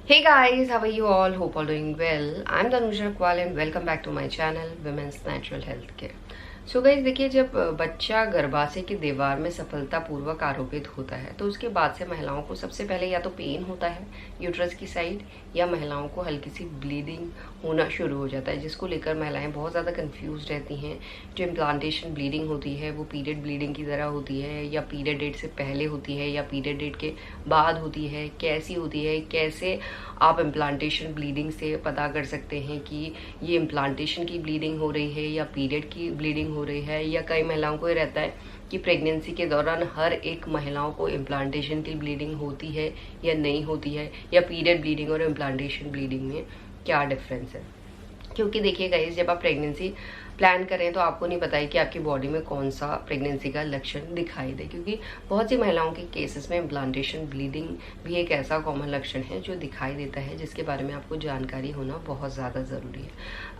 Hey guys, how are you all? Hope all doing well. I'm Tanusha Kwal and welcome back to my channel Women's Natural Health Care. So guys देखिए, जब बच्चा गर्भाशय की दीवार में सफलतापूर्वक आरोपित होता है तो उसके बाद से महिलाओं को सबसे पहले या तो पेन होता है यूट्रस की साइड, या महिलाओं को हल्की सी ब्लीडिंग होना शुरू हो जाता है, जिसको लेकर महिलाएं बहुत ज़्यादा कंफ्यूज रहती हैं। जो इम्प्लांटेशन ब्लीडिंग होती है वो पीरियड ब्लीडिंग की तरह होती है, या पीरियड डेट से पहले होती है, या पीरियड डेट के बाद होती है, कैसी होती है, कैसे आप इम्प्लांटेशन ब्लीडिंग से पता कर सकते हैं कि ये इम्प्लांटेशन की ब्लीडिंग हो रही है या पीरियड की ब्लीडिंग हो रही है। या कई महिलाओं को ये रहता है कि प्रेगनेंसी के दौरान हर एक महिलाओं को इम्प्लांटेशन की ब्लीडिंग होती है या नहीं होती है, या पीरियड ब्लीडिंग और इम्प्लांटेशन ब्लीडिंग में क्या डिफरेंस है। क्योंकि देखिए गाइस, जब आप प्रेगनेंसी प्लान करें तो आपको नहीं पता है कि आपकी बॉडी में कौन सा प्रेगनेंसी का लक्षण दिखाई दे, क्योंकि बहुत सी महिलाओं के केसेस में इम्प्लांटेशन ब्लीडिंग भी एक ऐसा कॉमन लक्षण है जो दिखाई देता है, जिसके बारे में आपको जानकारी होना बहुत ज़्यादा ज़रूरी है।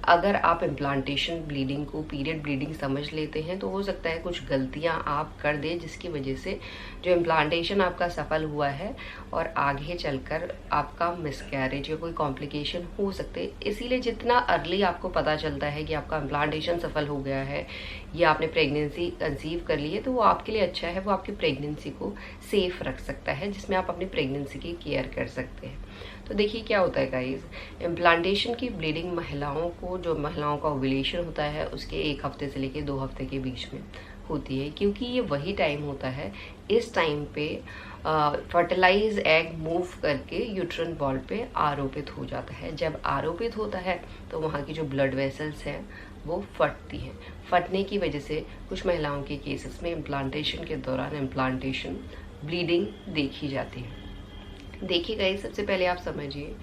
अगर आप इम्प्लांटेशन ब्लीडिंग को पीरियड ब्लीडिंग समझ लेते हैं तो हो सकता है कुछ गलतियां आप कर दें, जिसकी वजह से जो इम्प्लांटेशन आपका सफल हुआ है और आगे चलकर आपका मिसकैरेज या कोई कॉम्प्लिकेशन हो सकते हैं। इसीलिए जितना अर्ली आपको पता चलता है कि आपका इम्प्लांटेशन सफल हो गया है या आपने प्रेगनेंसी कंसीव कर ली है, तो वो आपके लिए अच्छा है। वो आपकी प्रेगनेंसी को सेफ रख सकता है, जिसमें आप अपनी प्रेगनेंसी की केयर कर सकते हैं। तो देखिए क्या होता है गाइस, इम्प्लांटेशन की ब्लीडिंग महिलाओं को, जो महिलाओं का ओव्यूलेशन होता है उसके 1 हफ्ते से लेकर 2 हफ्ते के बीच में होती है, क्योंकि ये वही टाइम होता है। इस टाइम पे फर्टिलाइज एग मूव करके यूट्रन वॉल पे आरोपित हो जाता है। जब आरोपित होता है तो वहाँ की जो ब्लड वेसल्स हैं वो फटती हैं। फटने की वजह से कुछ महिलाओं के केसेस में इम्प्लांटेशन के दौरान इम्प्लांटेशन ब्लीडिंग देखी जाती है। देखिए गाइस, सबसे पहले आप समझिए,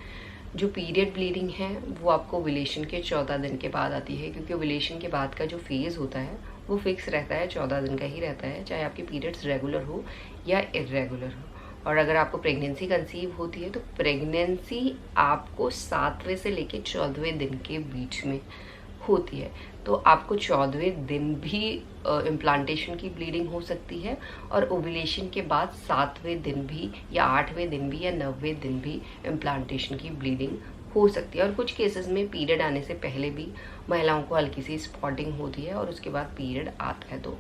जो पीरियड ब्लीडिंग है वो आपको ओव्यूलेशन के 14 दिन के बाद आती है, क्योंकि ओव्यूलेशन के बाद का जो फेज़ होता है वो फिक्स रहता है, 14 दिन का ही रहता है, चाहे आपके पीरियड्स रेगुलर हो या इरेगुलर हो। और अगर आपको प्रेगनेंसी कंसीव होती है तो प्रेगनेंसी आपको 7वें से लेकर 14वें दिन के बीच में होती है, तो आपको 14वें दिन भी इम्प्लांटेशन की ब्लीडिंग हो सकती है, और ओव्यूलेशन के बाद 7वें दिन भी या 8वें दिन भी या 9वें दिन भी इम्प्लांटेशन की ब्लीडिंग हो सकती है। और कुछ केसेस में पीरियड आने से पहले भी महिलाओं को हल्की सी स्पॉटिंग होती है और उसके बाद पीरियड आता है। तो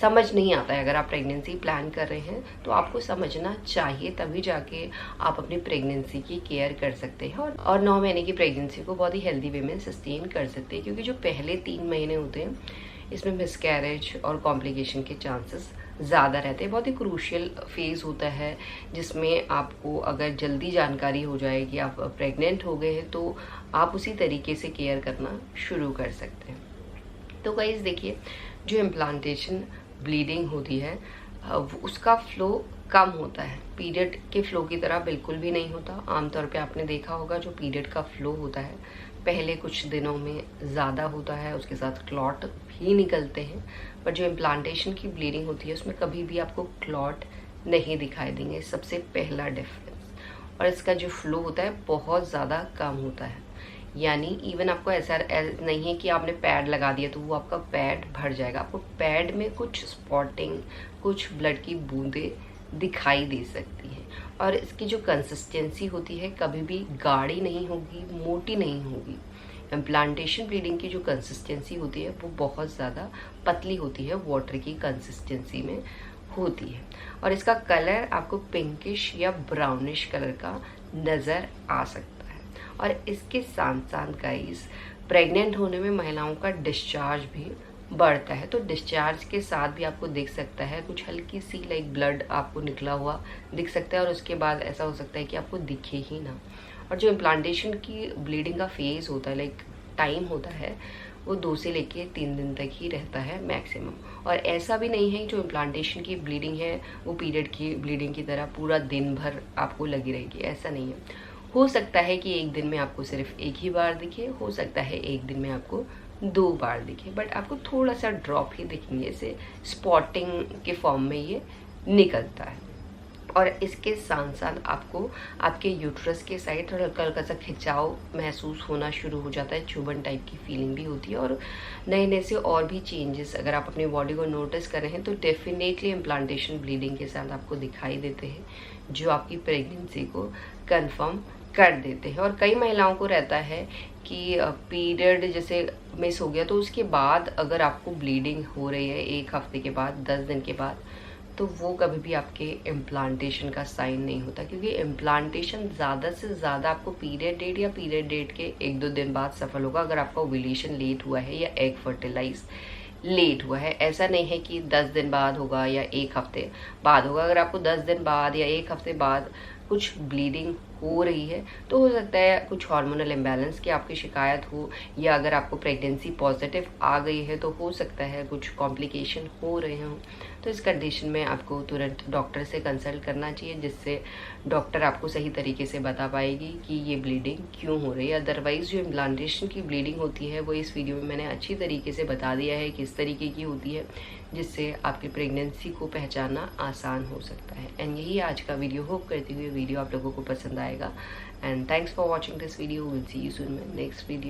समझ नहीं आता है, अगर आप प्रेगनेंसी प्लान कर रहे हैं तो आपको समझना चाहिए, तभी जाके आप अपनी प्रेगनेंसी की केयर कर सकते हैं और 9 महीने की प्रेगनेंसी को बहुत ही हेल्दी वे में सस्टेन कर सकते हैं। क्योंकि जो पहले 3 महीने होते हैं इसमें मिसकैरेज और कॉम्प्लिकेशन के चांसेस ज़्यादा रहते हैं। बहुत ही क्रूशियल फेज़ होता है, जिसमें आपको अगर जल्दी जानकारी हो जाए कि आप प्रेग्नेंट हो गए हैं तो आप उसी तरीके से केयर करना शुरू कर सकते हैं। तो गाइस देखिए, जो इम्प्लांटेशन ब्लीडिंग होती है उसका फ्लो कम होता है, पीरियड के फ्लो की तरह बिल्कुल भी नहीं होता। आमतौर पे आपने देखा होगा जो पीरियड का फ्लो होता है पहले कुछ दिनों में ज़्यादा होता है, उसके साथ क्लॉट भी निकलते हैं। पर जो इम्प्लांटेशन की ब्लीडिंग होती है उसमें कभी भी आपको क्लॉट नहीं दिखाई देंगे, सबसे पहला डिफरेंस। और इसका जो फ्लो होता है बहुत ज़्यादा कम होता है, यानी इवन आपको ऐसा नहीं है कि आपने पैड लगा दिया तो वो आपका पैड भर जाएगा। आपको पैड में कुछ स्पॉटिंग, कुछ ब्लड की बूंदें दिखाई दे सकती हैं। और इसकी जो कंसिस्टेंसी होती है कभी भी गाढ़ी नहीं होगी, मोटी नहीं होगी। इम्प्लांटेशन ब्लीडिंग की जो कंसिस्टेंसी होती है वो बहुत ज़्यादा पतली होती है, वाटर की कंसिस्टेंसी में होती है। और इसका कलर आपको पिंकिश या ब्राउनिश कलर का नज़र आ सकता है। और इसके साथ साथ गाइस, प्रेग्नेंट होने में महिलाओं का डिस्चार्ज भी बढ़ता है, तो डिस्चार्ज के साथ भी आपको दिख सकता है कुछ हल्की सी लाइक ब्लड आपको निकला हुआ दिख सकता है, और उसके बाद ऐसा हो सकता है कि आपको दिखे ही ना। और जो इम्प्लांटेशन की ब्लीडिंग का फेज़ होता है, लाइक टाइम होता है, वो 2 से लेके 3 दिन तक ही रहता है मैक्सिमम। और ऐसा भी नहीं है जो इम्प्लांटेशन की ब्लीडिंग है वो पीरियड की ब्लीडिंग की तरह पूरा दिन भर आपको लगी रहेगी, ऐसा नहीं है। हो सकता है कि एक दिन में आपको सिर्फ एक ही बार दिखे, हो सकता है एक दिन में आपको 2 बार दिखे, बट आपको थोड़ा सा ड्रॉप ही दिखेंगे, इसे स्पॉटिंग के फॉर्म में ये निकलता है। और इसके साथ साथ आपको आपके यूट्रस के साइड थोड़ा हल्का हल्का सा खिंचाव महसूस होना शुरू हो जाता है, चुभन टाइप की फीलिंग भी होती है। और नए नए से और भी चेंजेस अगर आप अपनी बॉडी को नोटिस कर रहे हैं तो डेफिनेटली इम्प्लांटेशन ब्लीडिंग के साथ आपको दिखाई देते हैं, जो आपकी प्रेगनेंसी को कंफर्म कर देते हैं। और कई महिलाओं को रहता है कि पीरियड जैसे मिस हो गया तो उसके बाद अगर आपको ब्लीडिंग हो रही है 1 हफ्ते के बाद, 10 दिन के बाद, तो वो कभी भी आपके इम्प्लांटेशन का साइन नहीं होता, क्योंकि इम्प्लांटेशन ज़्यादा से ज़्यादा आपको पीरियड डेट या पीरियड डेट के 1-2 दिन बाद सफल होगा, अगर आपका ओव्यूलेशन लेट हुआ है या एग फर्टिलाइज लेट हुआ है। ऐसा नहीं है कि 10 दिन बाद होगा या 1 हफ्ते बाद होगा। अगर आपको 10 दिन बाद या 1 हफ्ते बाद कुछ ब्लीडिंग हो रही है तो हो सकता है कुछ हार्मोनल इम्बैलेंस की आपकी शिकायत हो, या अगर आपको प्रेगनेंसी पॉजिटिव आ गई है तो हो सकता है कुछ कॉम्प्लिकेशन हो रहे हों। तो इस कंडीशन में आपको तुरंत डॉक्टर से कंसल्ट करना चाहिए, जिससे डॉक्टर आपको सही तरीके से बता पाएगी कि ये ब्लीडिंग क्यों हो रही है। अदरवाइज़ जो इम्प्लांटेशन की ब्लीडिंग होती है वो इस वीडियो में मैंने अच्छी तरीके से बता दिया है किस तरीके की होती है, जिससे आपकी प्रेगनेंसी को पहचानना आसान हो सकता है। एंड यही आज का वीडियो। होप करती हुई वीडियो आप लोगों को पसंद आएगा। And thanks for watching this video. Will see you soon my next video.